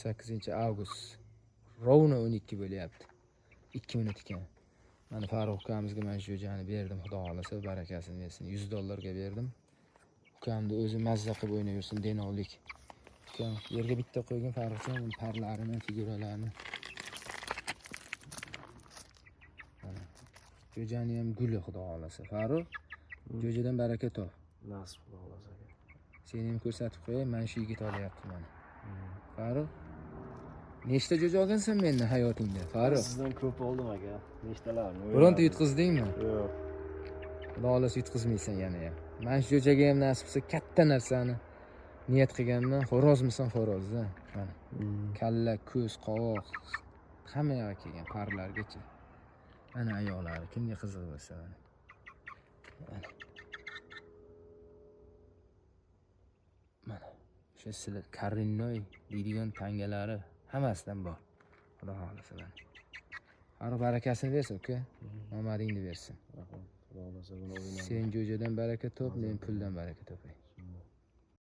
8-avgust. Rovna 12 bo'lyapti. 2 minut ekan. Mana Farruh ukamizga mana shu jo'jani berdim, xudo xolasa barakasini bersin. $100 berdim. Ukamni o'zi mazza qilib o'ynab yursin, denovlik. Ukam yerga bitta qo'ygan Farruhjon parlarini, figuralarini. Jo'jani ham guli, xudo xolasa. Farruh, jo'jadan baraka top. Nasib xudo xolasa. Seni ham ko'rsatib qo'yay, mana shu yigit olyapti mana. Farruh, nechta jo'ja olgansan mendan hayotingda, Farruh? Sizdan ko'p oldim aka. Nechtalarni? Bironta yutqizdingmi? Yo'q. Xudo xolasa yutqizmaysan yana ham. Mana shu jo'jaga ham nasib qilsa katta narsani niyat qilganman. Xo'rozmisan, xo'roz-da. Mana. Kalla, ko'z, qovoq hamma yoqqa kelgan, parlargacha. Ana ayollari kimga qiziq bo'lsa mana. Mana. O'sha sizlar Karinnoy deydigan tangalari hammasidan bor. Xudo xolasa mana. Farruh barakasini bersin, uka. Omadingni bersin. Xudo xolasa buni o'ynayman. Sen jo'jadan baraka top, men puldan baraka topay.